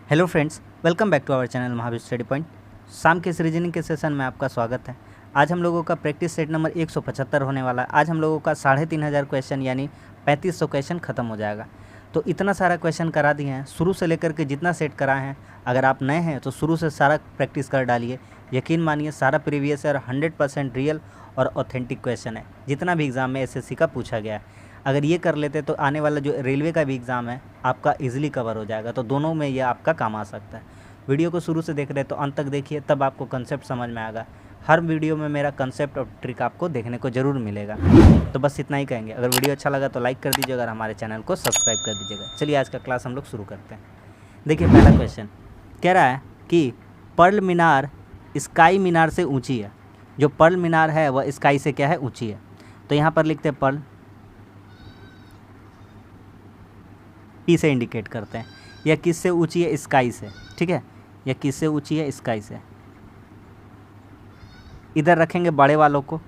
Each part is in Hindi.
Hello friends, welcome back to our channel Mahavir study point. शाम के इस रीजनिंग के सेशन में आपका स्वागत है। आज हम लोगों का प्रैक्टिस सेट नंबर 175 होने वाला है। आज हम लोगों का 3500 क्वेश्चन यानी 3500 क्वेश्चन ख़त्म हो जाएगा। तो इतना सारा क्वेश्चन करा दिए हैं, शुरू से लेकर के जितना सेट कराए हैं। अगर आप नए हैं तो शुरू से सारा प्रैक्टिस कर डालिए। यकीन मानिए सारा प्रीवियस ईयर 100% रियल और ऑथेंटिक क्वेश्चन है, जितना भी एग्ज़ाम में एसएससी का पूछा गया है। अगर ये कर लेते तो आने वाला जो रेलवे का भी एग्ज़ाम है आपका इजीली कवर हो जाएगा। तो दोनों में ये आपका काम आ सकता है। वीडियो को शुरू से देख रहे हैं तो अंत तक देखिए, तब आपको कंसेप्ट समझ में आएगा। हर वीडियो में मेरा कंसेप्ट और ट्रिक आपको देखने को ज़रूर मिलेगा। तो बस इतना ही कहेंगे। अगर वीडियो अच्छा लगा तो लाइक कर दीजिएगा और हमारे चैनल को सब्सक्राइब कर दीजिएगा। चलिए आज का क्लास हम लोग शुरू करते हैं। देखिए पहला क्वेश्चन कह रहा है कि पर्ल मीनार स्काई मीनार से ऊँची है। जो पर्ल मीनार है वह स्काई से क्या है, ऊँची है। तो यहाँ पर लिखते हैं पर्ल, पी से इंडिकेट करते हैं। यह किससे ऊंची है, स्काई से। ठीक है, यह किससे ऊंची है, स्काई से। इधर रखेंगे बड़े वालों को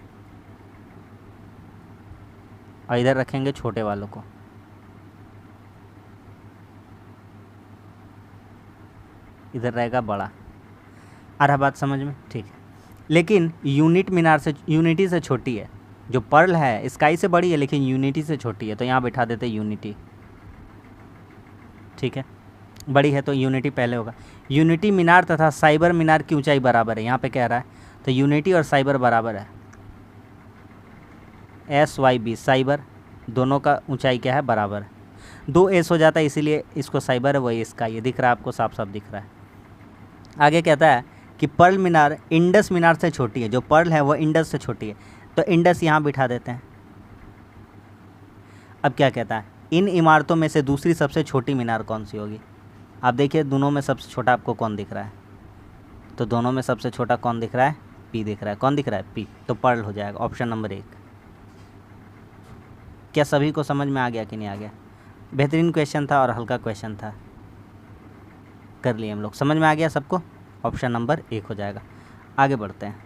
और इधर रखेंगे छोटे वालों को। इधर रहेगा बड़ा। आ रहा बात समझ में? ठीक है, लेकिन यूनिटी से छोटी है। जो पर्ल है स्काई से बड़ी है लेकिन यूनिटी से छोटी है, तो यहाँ बैठा देते यूनिटी। ठीक है, बड़ी है तो यूनिटी पहले होगा। यूनिटी मीनार तथा साइबर मीनार की ऊंचाई बराबर है, यहाँ पे कह रहा है। तो यूनिटी और साइबर बराबर है, SYB साइबर, दोनों का ऊंचाई क्या है, बराबर है। 2S हो जाता है इसीलिए इसको साइबर है, वही इसका। ये दिख रहा है आपको, साफ साफ दिख रहा है। आगे कहता है कि पर्ल मीनार इंडस मीनार से छोटी है। जो पर्ल है वह इंडस से छोटी है, तो इंडस यहाँ बिठा देते हैं। अब क्या कहता है, इन इमारतों में से दूसरी सबसे छोटी मीनार कौन सी होगी। आप देखिए दोनों में सबसे छोटा आपको कौन दिख रहा है। तो दोनों में सबसे छोटा कौन दिख रहा है, P दिख रहा है। कौन दिख रहा है, P। तो पर्ल हो जाएगा ऑप्शन नंबर 1। क्या सभी को समझ में आ गया कि नहीं आ गया? बेहतरीन क्वेश्चन था और हल्का क्वेश्चन था, कर लिए हम लोग। समझ में आ गया सबको? ऑप्शन नंबर 1 हो जाएगा। आगे बढ़ते हैं।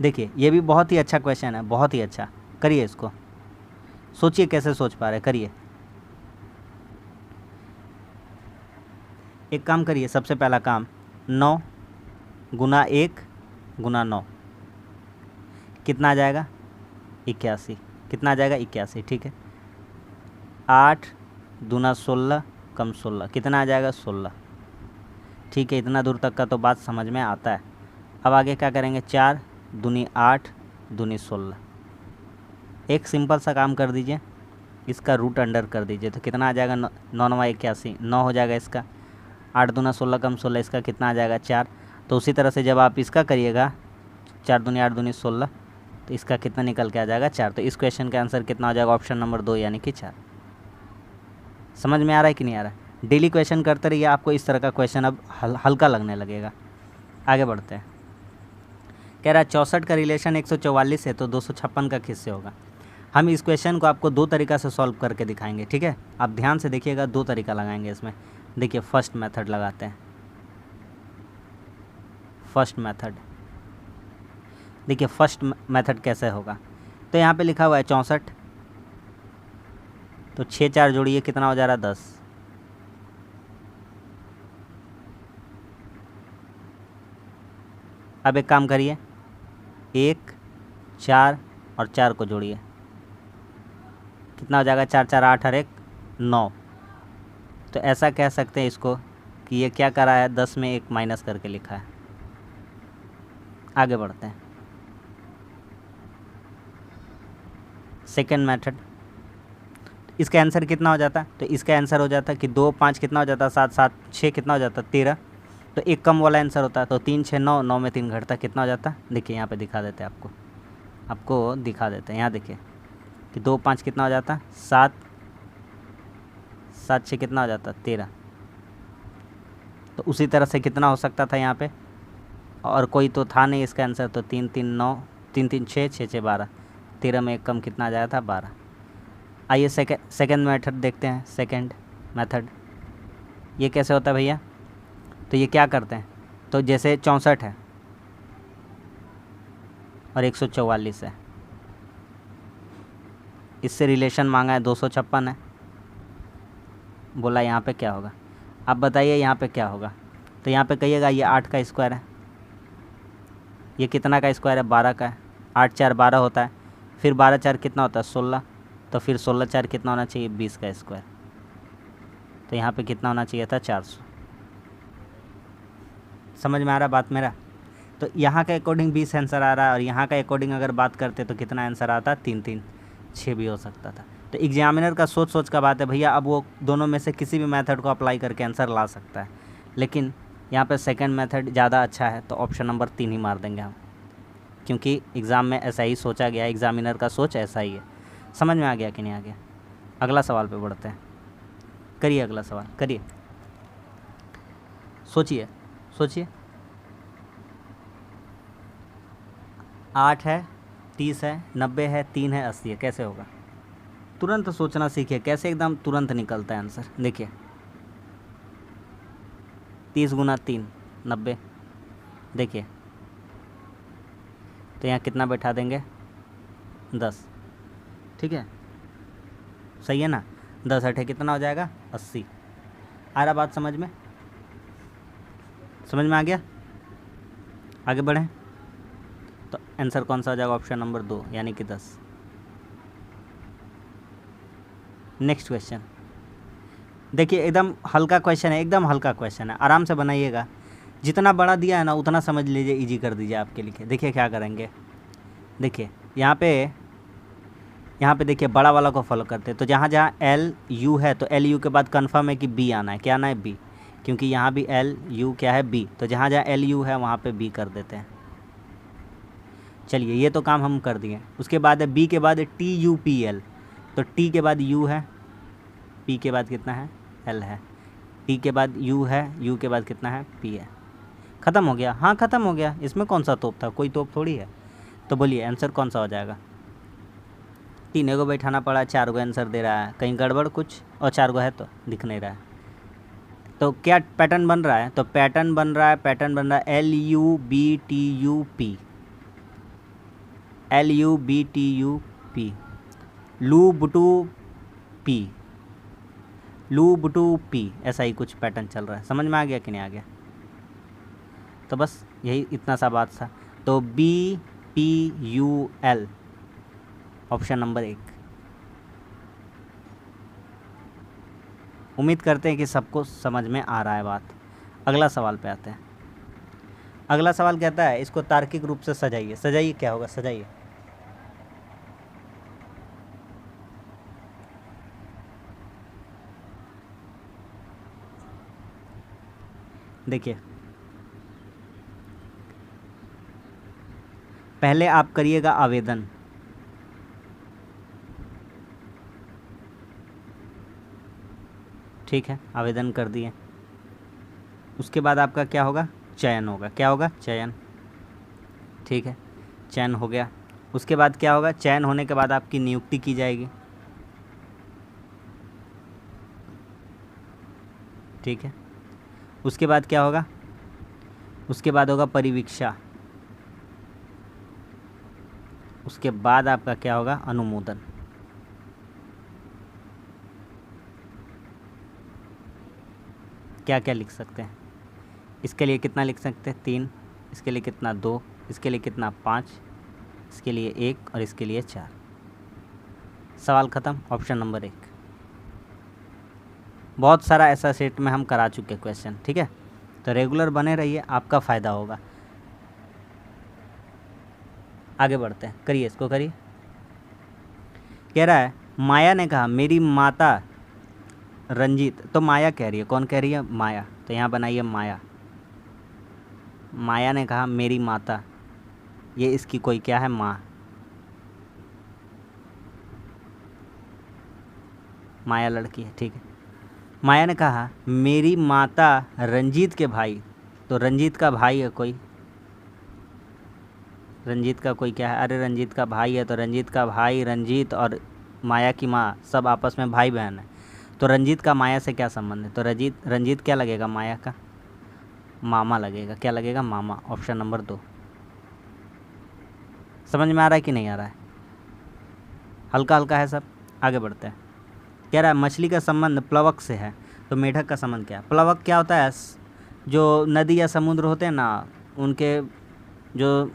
देखिए ये भी बहुत ही अच्छा क्वेश्चन है, बहुत ही अच्छा। करिए इसको, सोचिए कैसे सोच पा रहे, करिए। एक काम करिए, सबसे पहला काम 9 गुना 1 गुना 9 कितना आ जाएगा, 81। कितना आ जाएगा, 81। ठीक है, 8 दूना 16 कम 16 कितना आ जाएगा, 16। ठीक है, इतना दूर तक का तो बात समझ में आता है। अब आगे क्या करेंगे, 4 दूनी 8 दूनी 16। एक सिंपल सा काम कर दीजिए, इसका रूट अंडर कर दीजिए। तो कितना आ जाएगा, 9 9 81, 9 हो जाएगा इसका। 8 दूना 16 कम 16, इसका कितना आ जाएगा, 4। तो उसी तरह से जब आप इसका करिएगा, 4 दूनी 8 दूनी 16, तो इसका कितना निकल के आ जाएगा, 4। तो इस क्वेश्चन का आंसर कितना हो जाएगा, ऑप्शन नंबर 2 यानी कि 4। समझ में आ रहा है कि नहीं आ रहा है? डेली क्वेश्चन करते रहिए, आपको इस तरह का क्वेश्चन अब हल्का लगने लगेगा। आगे बढ़ते हैं। कह रहा है 64 का रिलेशन 144 है तो 256 का किससे होगा। हम इस क्वेश्चन को आपको 2 तरीक़ा से सॉल्व करके दिखाएंगे। ठीक है, आप ध्यान से देखिएगा, 2 तरीका लगाएंगे इसमें। देखिए फर्स्ट मेथड लगाते हैं। फर्स्ट मेथड, देखिए फर्स्ट मेथड कैसे होगा। तो यहाँ पे लिखा हुआ है 64, तो 6 4 जोड़िए, कितना हो जा रहा है, 10। अब एक काम करिए, 1 4 और 4 को जोड़िए, कितना हो जाएगा, 4 4 8 और 1 9। तो ऐसा कह सकते हैं इसको कि ये क्या करा है, 10 में 1 माइनस करके लिखा है। आगे बढ़ते हैं। सेकेंड मेथड, इसका आंसर कितना हो जाता है, तो इसका आंसर हो जाता है कि 2 5 कितना हो जाता है, 7 7 6 कितना हो जाता है, 13। तो एक कम वाला आंसर होता है, तो 3 6 9, 9 में 3 घटता, कितना हो जाता है। देखिए यहाँ पे दिखा देते हैं आपको दिखा देते हैं। यहाँ देखिए कि 2 5 कितना हो जाता है, 7 7 6 कितना हो जाता है, 13। तो उसी तरह से कितना हो सकता था यहाँ पे, और कोई तो था नहीं इसका आंसर। तो 3 3 9 3 3 6 6 6 12, 13 में एक कम कितना आ जाया था, 12। आइए सेकेंड मेथड देखते हैं। सेकेंड मेथड ये कैसे होता है भैया। तो ये क्या करते हैं, तो जैसे 64 है और 144 है, इससे रिलेशन मांगा है, 256 है। बोला यहाँ पे क्या होगा, आप बताइए यहाँ पे क्या होगा। तो यहाँ पे कहिएगा ये 8 का स्क्वायर है, ये कितना का स्क्वायर है, 12 का है। 8 4 12 होता है, फिर 12 4 कितना होता है, 16। तो फिर 16 4 कितना होना चाहिए, 20 का स्क्वायर। तो यहाँ पे कितना होना चाहिए था, 400। समझ में आ रहा बात मेरा। तो यहाँ के अकॉर्डिंग 20 आंसर आ रहा है, और यहाँ का अकॉर्डिंग अगर बात करते तो कितना आंसर आता, 3 3 6 भी हो सकता था। तो एग्जामिनर का सोच सोच का बात है भैया। अब वो दोनों में से किसी भी मेथड को अप्लाई करके आंसर ला सकता है, लेकिन यहाँ पे सेकंड मेथड ज़्यादा अच्छा है, तो ऑप्शन नंबर 3 ही मार देंगे हम, क्योंकि एग्ज़ाम में ऐसा ही सोचा गया, एग्जामिनर का सोच ऐसा ही है। समझ में आ गया कि नहीं आ गया। अगला सवाल पे बढ़ते हैं। करिए अगला सवाल, करिए, सोचिए सोचिए। 8 है, 30 है, 90 है, 3 है, 80 है, कैसे होगा। तुरंत सोचना सीखिए, कैसे एकदम तुरंत निकलता है आंसर। देखिए 30 गुना 3 90। देखिए तो यहाँ कितना बैठा देंगे, 10। ठीक है, सही है ना। 10 8 कितना हो जाएगा, 80। आ रहा बात समझ में, समझ में आ गया। आगे बढ़ें। तो आंसर कौन सा हो जाएगा, ऑप्शन नंबर 2 यानी कि 10। नेक्स्ट क्वेश्चन देखिए, एकदम हल्का क्वेश्चन है, एकदम हल्का क्वेश्चन है, आराम से बनाइएगा। जितना बड़ा दिया है ना उतना समझ लीजिए, इजी कर दीजिए आपके लिए। देखिए क्या करेंगे, देखिए यहाँ पे देखिए बड़ा वाला को फॉलो करते हैं। तो जहाँ जहाँ एल यू है, तो एल यू के बाद कन्फर्म है कि बी आना है। क्या आना है, बी, क्योंकि यहाँ भी एल यू क्या है, बी। तो जहाँ जहाँ एल यू है वहाँ पे बी कर देते हैं। चलिए ये तो काम हम कर दिए। उसके बाद है बी के बाद टी यू पी एल। तो टी के बाद यू है, पी के बाद कितना है, एल है। टी के बाद यू है, यू के बाद कितना है, पी है। ख़त्म हो गया। हाँ ख़त्म हो गया, इसमें कौन सा तोप था, कोई तोप थोड़ी है। तो बोलिए आंसर कौन सा हो जाएगा। 3 को बैठाना पड़ा, 4 को आंसर दे रहा है, कहीं गड़बड़ कुछ, और 4 को है तो दिख नहीं रहा है। तो क्या पैटर्न बन रहा है, तो पैटर्न बन रहा है L U B T U P, L U B T U P, लू बुटू पी, लू बुटू पी, ऐसा ही कुछ पैटर्न चल रहा है। समझ में आ गया कि नहीं आ गया। तो बस यही इतना सा बात था। तो B P U L, option number 1। उम्मीद करते हैं कि सबको समझ में आ रहा है बात। अगला सवाल पे आते हैं। अगला सवाल कहता है इसको तार्किक रूप से सजाइए। सजाइए, क्या होगा, सजाइए। देखिए पहले आप करिएगा आवेदन। ठीक है, आवेदन कर दिए। उसके बाद आपका क्या होगा, चयन होगा। क्या होगा, चयन। ठीक है, चयन हो गया। उसके बाद क्या होगा, चयन होने के बाद आपकी नियुक्ति की जाएगी। ठीक है, उसके बाद क्या होगा, उसके बाद होगा परिवीक्षा। उसके बाद आपका क्या होगा, अनुमोदन। क्या क्या लिख सकते हैं, इसके लिए कितना लिख सकते हैं, 3, इसके लिए कितना 2, इसके लिए कितना 5, इसके लिए 1 और इसके लिए 4। सवाल ख़त्म, ऑप्शन नंबर 1। बहुत सारा ऐसा सेट में हम करा चुके क्वेश्चन। ठीक है, तो रेगुलर बने रहिए, आपका फ़ायदा होगा। आगे बढ़ते हैं, करिए इसको, करिए। कह रहा है माया ने कहा मेरी माता रंजीत। तो माया कह रही है, कौन कह रही है, माया। तो यहाँ बनाइए माया। माया ने कहा मेरी माता, ये इसकी कोई क्या है, माँ। माया लड़की है। ठीक है, माया ने कहा मेरी माता रंजीत के भाई। तो रंजीत का भाई है कोई, रंजीत का कोई क्या है, अरे रंजीत का भाई है। तो रंजीत का भाई, रंजीत और माया की माँ सब आपस में भाई बहन है। तो रंजीत का माया से क्या संबंध है, तो रंजीत क्या लगेगा, माया का मामा लगेगा। क्या लगेगा, मामा। Option number 2। समझ में आ रहा है कि नहीं आ रहा है, हल्का हल्का है सब। आगे बढ़ते हैं। कह रहा है मछली का संबंध प्लवक से है। तो मेढक का संबंध क्या है? प्लवक क्या होता है? जो नदी या समुद्र होते हैं ना, उनके जो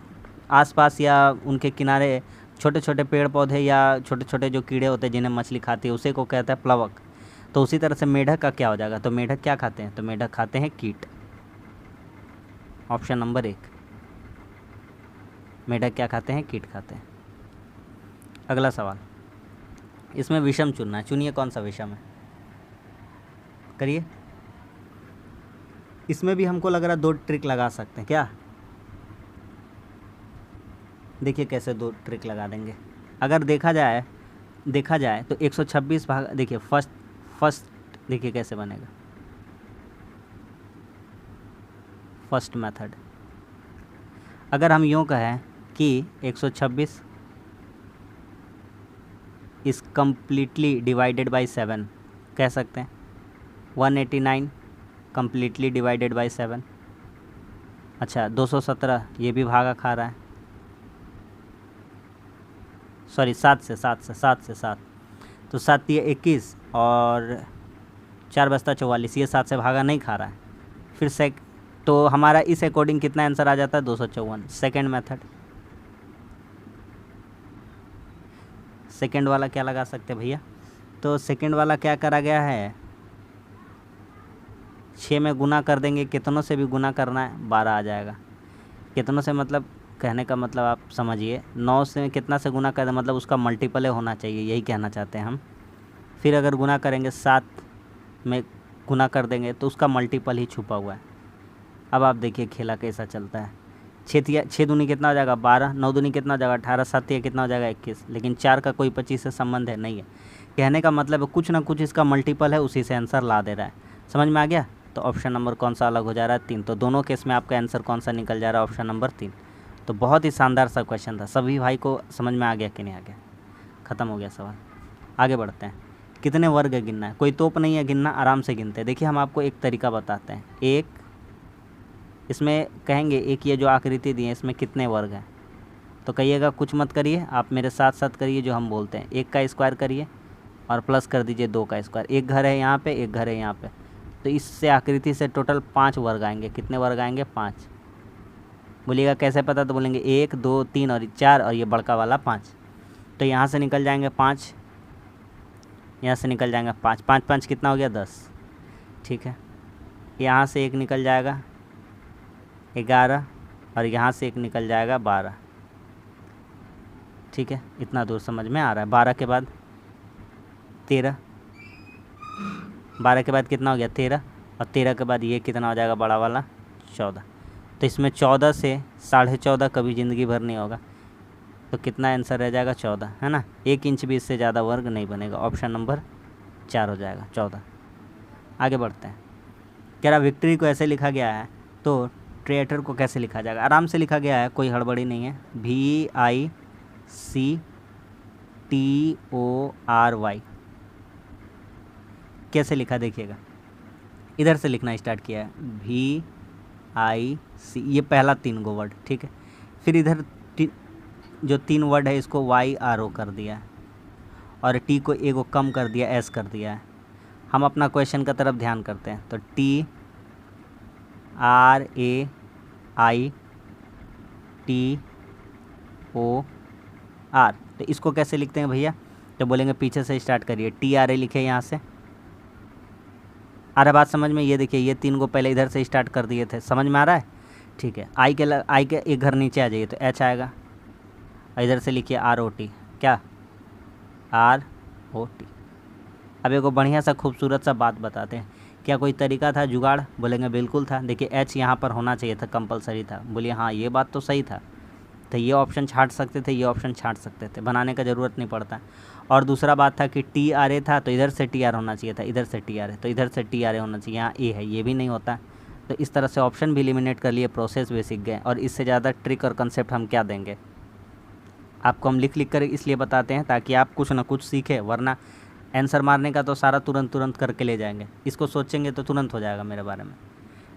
आसपास या उनके किनारे छोटे छोटे पेड़ पौधे या छोटे छोटे जो कीड़े होते हैं जिन्हें मछली खाती है, उसे को कहता है प्लवक। तो उसी तरह से मेढक का क्या हो जाएगा? तो मेढक क्या खाते हैं? तो मेढक खाते हैं कीट। ऑप्शन नंबर 1, मेढक क्या खाते हैं? कीट खाते हैं। अगला सवाल, इसमें विषम चुनना है। चुनिए कौन सा विषम है, करिए। इसमें भी हमको लग रहा है 2 ट्रिक लगा सकते हैं क्या? देखिए कैसे 2 ट्रिक लगा देंगे। अगर देखा जाए तो 126 भाग, देखिए फर्स्ट देखिए कैसे बनेगा। फर्स्ट मेथड, अगर हम यूँ कहें कि 126 इज़ कम्प्लीटली डिवाइडेड बाई 7, कह सकते हैं 189 कम्प्लीटली डिवाइडेड बाई 7। अच्छा 217 ये भी भागा खा रहा है, सॉरी 7 से 7, तो 7 ये 21 और 4 बस्ता 44, ये 7 से भागा नहीं खा रहा है। फिर तो हमारा इस अकॉर्डिंग कितना आंसर आ जाता है? 254। सेकेंड मेथड, सेकेंड वाला क्या लगा सकते हैं भैया? तो सेकेंड वाला क्या करा गया है, 6 में गुना कर देंगे, कितनों से भी गुना करना है 12 आ जाएगा। कितनों से मतलब, कहने का मतलब आप समझिए, 9 से कितना से गुना कर, मतलब उसका मल्टीपल होना चाहिए, यही कहना चाहते हैं हम। फिर अगर गुना करेंगे 7 में गुना कर देंगे तो उसका मल्टीपल ही छुपा हुआ है। अब आप देखिए खेला कैसा चलता है। 6 दूनी कितना हो जाएगा? 12, 9 दूनी कितना हो जाएगा? 18, 7 या कितना हो जाएगा? 21। लेकिन 4 का कोई 25 से संबंध है नहीं है। कहने का मतलब है कुछ ना कुछ इसका मल्टीपल है, उसी से आंसर ला दे रहा है। समझ में आ गया? तो ऑप्शन नंबर कौन सा अलग हो जा रहा है? 3। तो दोनों केस में आपका आंसर कौन सा निकल जा रहा है? Option number 3। तो बहुत ही शानदार सा क्वेश्चन था। सभी भाई को समझ में आ गया कि नहीं आ गया? ख़त्म हो गया सवाल। आगे बढ़ते हैं। कितने वर्ग है गिनना है, कोई तोप नहीं है गिनना, आराम से गिनते हैं। देखिए हम आपको एक तरीका बताते हैं। एक, इसमें कहेंगे एक ये जो आकृति दी है इसमें कितने वर्ग हैं, तो कहिएगा, कुछ मत करिए, आप मेरे साथ साथ करिए जो हम बोलते हैं। 1 का स्क्वायर करिए और प्लस कर दीजिए 2 का स्क्वायर। एक घर है यहाँ पे, एक घर है यहाँ पे, तो इससे आकृति से टोटल 5 वर्ग आएंगे। कितने वर्ग आएंगे? 5। बोलिएगा कैसे पता? तो बोलेंगे 1 2 3 और 4 और ये बड़का वाला 5। तो यहाँ से निकल जाएंगे 5, यहाँ से निकल जाएंगे 5, 5 5 कितना हो गया? 10। ठीक है, यहाँ से एक निकल जाएगा 11 और यहाँ से एक निकल जाएगा 12। ठीक है, इतना दूर समझ में आ रहा है। 12 के बाद 13, 12 के बाद कितना हो गया? 13, और 13 के बाद ये कितना हो जाएगा? बड़ा वाला 14। तो इसमें 14 से 14.5 कभी ज़िंदगी भर नहीं होगा, तो कितना आंसर रह जाएगा? 14, है ना। 1 इंच भी इससे ज़्यादा वर्ग नहीं बनेगा। ऑप्शन नंबर 4 हो जाएगा, 14। आगे बढ़ते हैं। कह रहा विक्ट्री को ऐसे लिखा गया है, तो ट्रेटर को कैसे लिखा जाएगा? आराम से लिखा गया है, कोई हड़बड़ी नहीं है। VICTORY कैसे लिखा देखिएगा, इधर से लिखना स्टार्ट किया है। VIC, ये पहला 3 गो वर्ड, ठीक है। फिर इधर जो 3 वर्ड है इसको YRO कर दिया है और T को एगो कम कर दिया, S कर दिया है। हम अपना क्वेश्चन का तरफ ध्यान करते हैं। तो TRAITOR, तो इसको कैसे लिखते हैं भैया? तो बोलेंगे पीछे से स्टार्ट करिए। TRA लिखे यहाँ से। आ रहा बात समझ में? ये देखिए ये 3 को पहले इधर से स्टार्ट कर दिए थे, समझ में आ रहा है? ठीक है। आई के एक घर नीचे आ जाइए तो H आएगा, इधर से लिखिए ROT। क्या? ROT। अब एक बढ़िया सा खूबसूरत सा बात बताते हैं। क्या कोई तरीका था जुगाड़? बोलेंगे बिल्कुल था। देखिए H यहाँ पर होना चाहिए था, कंपलसरी था। बोलिए हाँ ये बात तो सही था। तो ये ऑप्शन छांट सकते थे, ये ऑप्शन छांट सकते थे, बनाने का ज़रूरत नहीं पड़ता। और दूसरा बात था कि TRA था तो इधर से TR होना चाहिए था, इधर से TR है तो इधर से TRA होना चाहिए। यहाँ A है, ये भी नहीं होता। तो इस तरह से ऑप्शन भी एलिमिनेट कर लिए, प्रोसेस भी सीख गए। और इससे ज़्यादा ट्रिक और कंसेप्ट हम क्या देंगे आपको? हम लिख कर इसलिए बताते हैं ताकि आप कुछ ना कुछ सीखें, वरना आंसर मारने का तो सारा तुरंत करके ले जाएंगे। इसको सोचेंगे तो तुरंत हो जाएगा मेरे बारे में,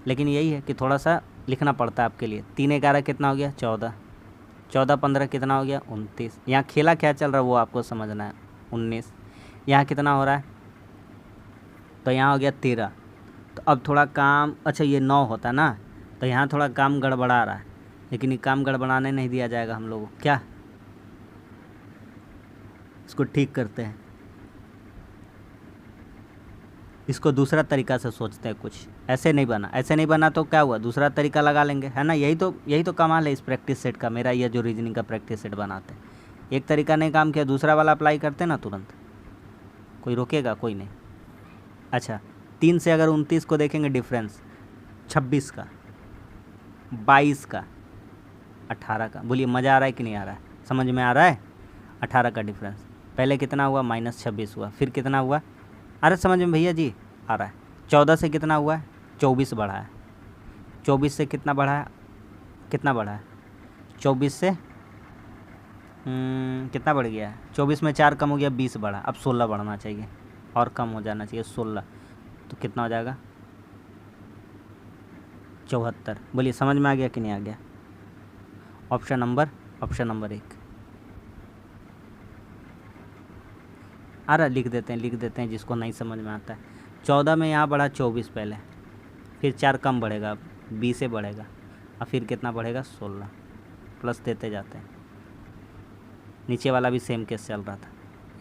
लेकिन यही है कि थोड़ा सा लिखना पड़ता है आपके लिए। 3 11 कितना हो गया? 14, 14 15 कितना हो गया? 29। यहाँ खेला क्या चल रहा है वो आपको समझना है। 19। यहाँ कितना हो रहा है? तो यहाँ हो गया 13। तो अब थोड़ा काम, अच्छा ये 9 होता ना, तो यहाँ थोड़ा काम गड़बड़ा रहा है, लेकिन ये काम गड़बड़ाने नहीं दिया जाएगा हम लोगों को। क्या, इसको ठीक करते हैं, इसको दूसरा तरीका से सोचते हैं कुछ। ऐसे नहीं बना, ऐसे नहीं बना तो क्या हुआ, दूसरा तरीका लगा लेंगे, है ना। यही तो कमाल है इस प्रैक्टिस सेट का, मेरा ये जो रीजनिंग का प्रैक्टिस सेट बनाते हैं, एक तरीका नहीं काम किया, दूसरा वाला अप्लाई करते ना तुरंत, कोई रोकेगा, कोई नहीं। अच्छा, 3 से अगर 29 को देखेंगे डिफरेंस, 26 का, 22 का, 18 का, बोलिए मज़ा आ रहा है कि नहीं आ रहा है, समझ में आ रहा है। 18 का डिफरेंस, पहले कितना हुआ, -26 हुआ, फिर कितना हुआ, अरे समझ में भैया जी आ रहा है। 14 से कितना हुआ है, 24 बढ़ा है। 24 से कितना बढ़ा है, कितना बढ़ा है, 24 से कितना बढ़ गया है, 24 में 4 कम हो गया, 20 बढ़ा, अब 16 बढ़ना चाहिए, और कम हो जाना चाहिए 16, तो कितना हो जाएगा, 74। बोलिए समझ में आ गया कि नहीं आ गया। ऑप्शन नंबर 1 आ रहा, लिख देते हैं जिसको नहीं समझ में आता है। 14 में यहाँ बढ़ा 24 पहले, फिर 4 कम बढ़ेगा, 20 से बढ़ेगा, और फिर कितना बढ़ेगा, 16, प्लस देते जाते हैं। नीचे वाला भी सेम केस चल रहा था,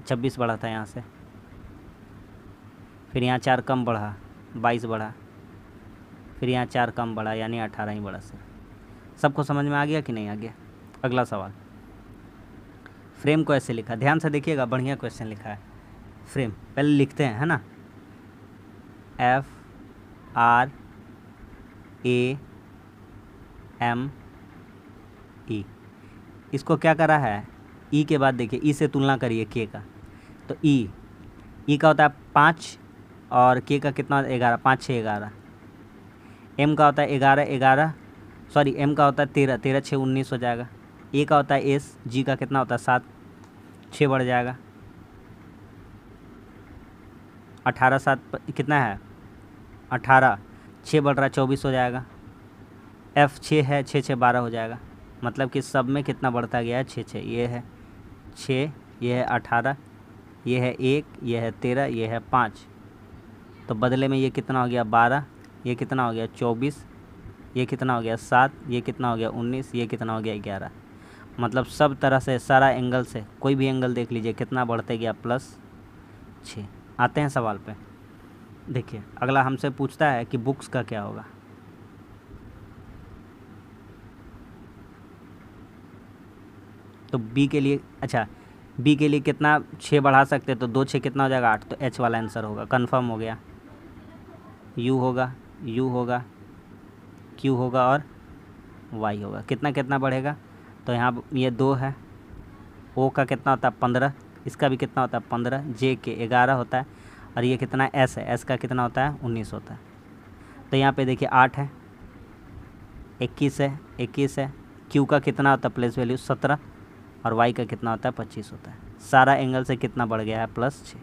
26 बढ़ा था यहाँ से, फिर यहाँ 4 कम बढ़ा, 22 बढ़ा, फिर यहाँ 4 कम बढ़ा, यानी 18 ही बढ़ा। सर सबको समझ में आ गया कि नहीं आ गया। अगला सवाल, फ्रेम को ऐसे लिखा, ध्यान से देखिएगा, बढ़िया क्वेश्चन लिखा है। फ्रेम पहले लिखते हैं, है ना, FRAME। इसको क्या करा है, ई के बाद देखिए, ई से तुलना करिए के का, तो ई का होता है 5, और के का कितना, 11, 5 6 11। एम का होता है 11, सॉरी एम का होता है 13, 13 6 19 हो जाएगा। ए का होता है एस, जी का कितना होता है 7, 6 बढ़ जाएगा। 18 7 कितना है, 18, 6 बढ़ रहा है 24 हो जाएगा। एफ 6 है, 6 6 12 हो जाएगा। मतलब कि सब में कितना बढ़ता गया है, 6 6, ये है 6, ये है 18, ये है 1, ये है 13, ये है 5, तो बदले में ये कितना हो गया 12, ये कितना हो गया 24, ये कितना हो गया 7, ये कितना हो गया 19, ये कितना हो गया 11। मतलब सब तरह से, सारा एंगल से, कोई भी एंगल देख लीजिए कितना बढ़ते गया, +6। आते हैं सवाल पे, देखिए अगला हमसे पूछता है कि बुक्स का क्या होगा। तो बी के लिए, अच्छा बी के लिए कितना 6 बढ़ा सकते, तो 2 6 कितना हो जाएगा 8, तो एच वाला आंसर होगा, कंफर्म हो गया। यू होगा, क्यू होगा, और वाई होगा। कितना कितना बढ़ेगा, तो यहाँ ये 2 है, ओ का कितना होता है 15, इसका भी कितना होता है 15, जे के 11 होता है, और ये कितना एस है, एस का कितना होता है 19 होता है। तो यहाँ पे देखिए 8 है, 21 है, क्यू का कितना होता है प्लेस वैल्यू 17, और वाई का कितना होता है 25 होता है। सारा एंगल से कितना बढ़ गया है, +6।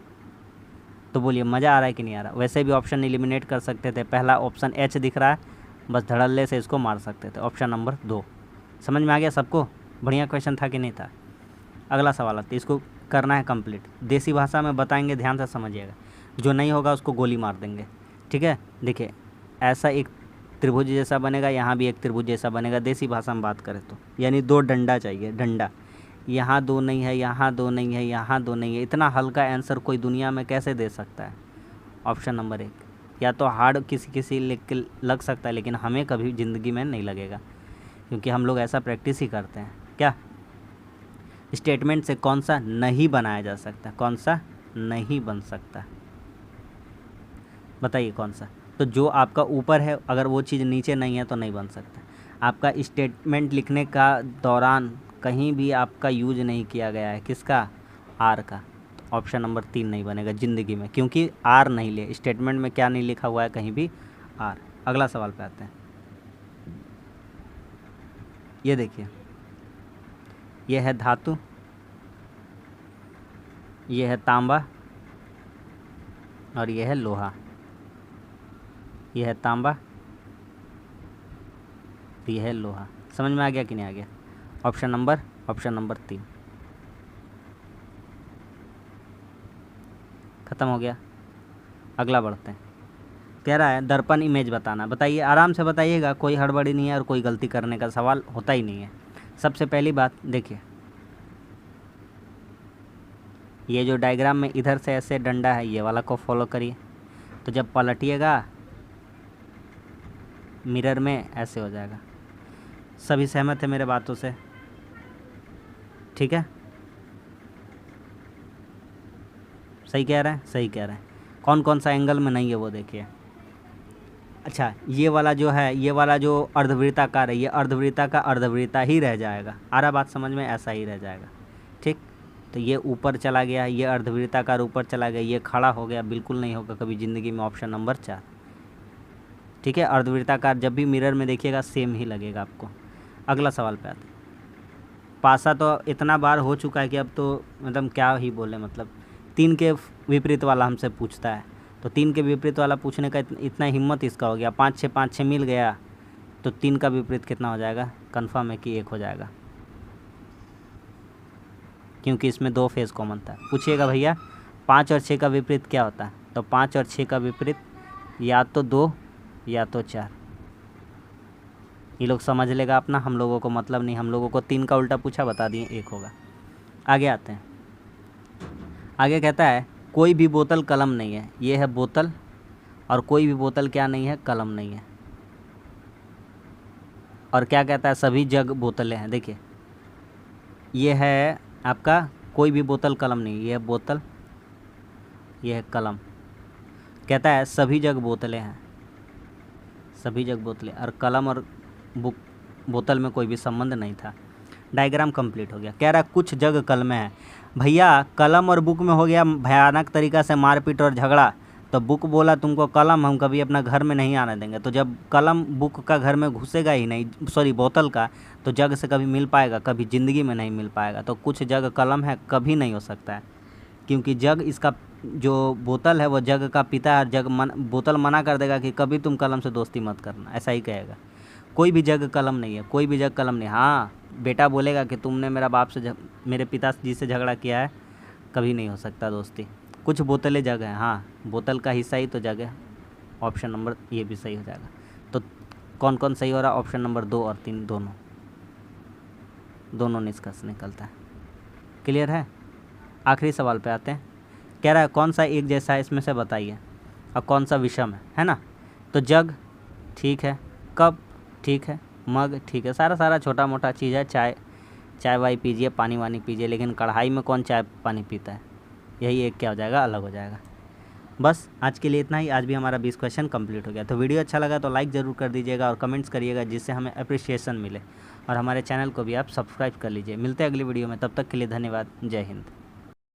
तो बोलिए मज़ा आ रहा है कि नहीं आ रहा। वैसे भी ऑप्शन एलिमिनेट कर सकते थे, पहला ऑप्शन एच दिख रहा है, बस धड़ल्ले से इसको मार सकते थे। ऑप्शन नंबर 2 समझ में आ गया सबको, बढ़िया क्वेश्चन था कि नहीं था। अगला सवाल आता है, इसको करना है कंप्लीट, देसी भाषा में बताएंगे, ध्यान से समझिएगा, जो नहीं होगा उसको गोली मार देंगे, ठीक है। देखिए ऐसा एक त्रिभुज जैसा बनेगा, यहाँ भी एक त्रिभुज जैसा बनेगा, देसी भाषा में बात करें तो, यानी 2 डंडा चाहिए, डंडा, यहाँ 2 नहीं है, यहाँ 2 नहीं है, यहाँ 2 नहीं है। इतना हल्का आंसर कोई दुनिया में कैसे दे सकता है। ऑप्शन नंबर 1, या तो हार्ड किसी लग सकता है, लेकिन हमें कभी ज़िंदगी में नहीं लगेगा, क्योंकि हम लोग ऐसा प्रैक्टिस ही करते हैं। क्या स्टेटमेंट से कौन सा नहीं बनाया जा सकता, कौन सा नहीं बन सकता, बताइए कौन सा। तो जो आपका ऊपर है, अगर वो चीज़ नीचे नहीं है तो नहीं बन सकता। आपका स्टेटमेंट लिखने का दौरान कहीं भी आपका यूज नहीं किया गया है, किसका, आर का, तो ऑप्शन नंबर 3 नहीं बनेगा ज़िंदगी में, क्योंकि आर नहीं ले, स्टेटमेंट में क्या नहीं लिखा हुआ है कहीं भी, आर। अगला सवाल पे आते हैं, ये देखिए, ये है धातु, ये है तांबा, और ये है लोहा। ये है तांबा, ये है लोहा। समझ में आ गया कि नहीं आ गया। ऑप्शन नंबर 3 ख़त्म हो गया। अगला बढ़ते हैं। कह रहा है दर्पण इमेज बताना। बताइए, आराम से बताइएगा, कोई हड़बड़ी नहीं है और कोई गलती करने का सवाल होता ही नहीं है। सबसे पहली बात देखिए, ये जो डायग्राम में इधर से ऐसे डंडा है, ये वाला को फॉलो करिए। तो जब पलटिएगा मिरर में ऐसे हो जाएगा। सभी सहमत है मेरे बातों से? ठीक है, सही कह रहे हैं, सही कह रहे हैं। कौन कौन सा एंगल में नहीं है वो देखिए। अच्छा, ये वाला जो है, ये वाला जो अर्धवृत्ताकार है, ये अर्धवृत्ता का अर्धवृत्ता ही रह जाएगा। आ रहा बात समझ में? ऐसा ही रह जाएगा। ठीक, तो ये ऊपर चला गया, ये अर्धवृत्ताकार ऊपर चला गया, ये खड़ा हो गया, बिल्कुल नहीं होगा कभी ज़िंदगी में। Option number 4। ठीक है, अर्धवृत्ताकार जब भी मिरर में देखिएगा सेम ही लगेगा आपको। अगला सवाल पे आते हैं। पासा तो इतना बार हो चुका है कि अब तो मतलब क्या ही बोले, मतलब 3 के विपरीत वाला हमसे पूछता है, तो 3 के विपरीत वाला पूछने का इतना हिम्मत इसका हो गया। 5 6 5 6 मिल गया, तो 3 का विपरीत कितना हो जाएगा? कन्फर्म है कि 1 हो जाएगा, क्योंकि इसमें 2 फेज़ कॉमन था। पूछिएगा भैया 5 और 6 का विपरीत क्या होता है? तो 5 और 6 का विपरीत या तो 2 या तो 4। ये लोग समझ लेगा अपना, हम लोगों को मतलब नहीं। हम लोगों को 3 का उल्टा पूछा, बता दिए 1 होगा। आगे आते हैं। आगे कहता है कोई भी बोतल कलम नहीं है। ये है बोतल, और कोई भी बोतल क्या नहीं है? कलम नहीं है। और क्या कहता है? सभी जग बोतलें हैं। देखिए, ये है आपका कोई भी बोतल कलम नहीं, ये है बोतल, ये है कलम। कहता है सभी जग बोतलें हैं, सभी जग बोतलें, और कलम और बुक बोतल में कोई भी संबंध नहीं था। डायग्राम कंप्लीट हो गया। कह रहा है कुछ जग कलमें हैं। भैया कलम और बुक में हो गया भयानक तरीक़ा से मारपीट और झगड़ा, तो बुक बोला तुमको कलम हम कभी अपना घर में नहीं आने देंगे। तो जब कलम बुक का घर में घुसेगा ही नहीं, सॉरी बोतल का, तो जग से कभी मिल पाएगा? कभी ज़िंदगी में नहीं मिल पाएगा। तो कुछ जग कलम है, कभी नहीं हो सकता है, क्योंकि जग इसका जो बोतल है वो जग का पिता है। बोतल मना कर देगा कि कभी तुम कलम से दोस्ती मत करना, ऐसा ही कहेगा। कोई भी जग कलम नहीं है, कोई भी जग कलम नहीं। हाँ, बेटा बोलेगा कि तुमने मेरा बाप से मेरे पिताजी से झगड़ा किया है, कभी नहीं हो सकता दोस्ती। कुछ बोतलें जग हैं, हाँ, बोतल का हिस्सा ही तो जग है। ऑप्शन नंबर ये भी सही हो जाएगा। तो कौन कौन सही हो रहा? ऑप्शन नंबर 2 और 3 दोनों निष्कर्ष निकलता है। क्लियर है? आखिरी सवाल पे आते हैं। कह रहा है कौन सा एक जैसा है इसमें से बताइए, और कौन सा विषम है ना? तो जग ठीक है, कप ठीक है, मग ठीक है, सारा छोटा मोटा चीज़ है। चाय वाई पीजिए, पानी वानी पीजिए, लेकिन कढ़ाई में कौन चाय पानी पीता है? यही एक क्या हो जाएगा? अलग हो जाएगा। बस आज के लिए इतना ही। आज भी हमारा 20 क्वेश्चन कंप्लीट हो गया। तो वीडियो अच्छा लगा तो लाइक ज़रूर कर दीजिएगा और कमेंट्स करिएगा, जिससे हमें अप्रिसिएशन मिले। और हमारे चैनल को भी आप सब्सक्राइब कर लीजिए। मिलते हैं अगली वीडियो में, तब तक के लिए धन्यवाद। जय हिंद।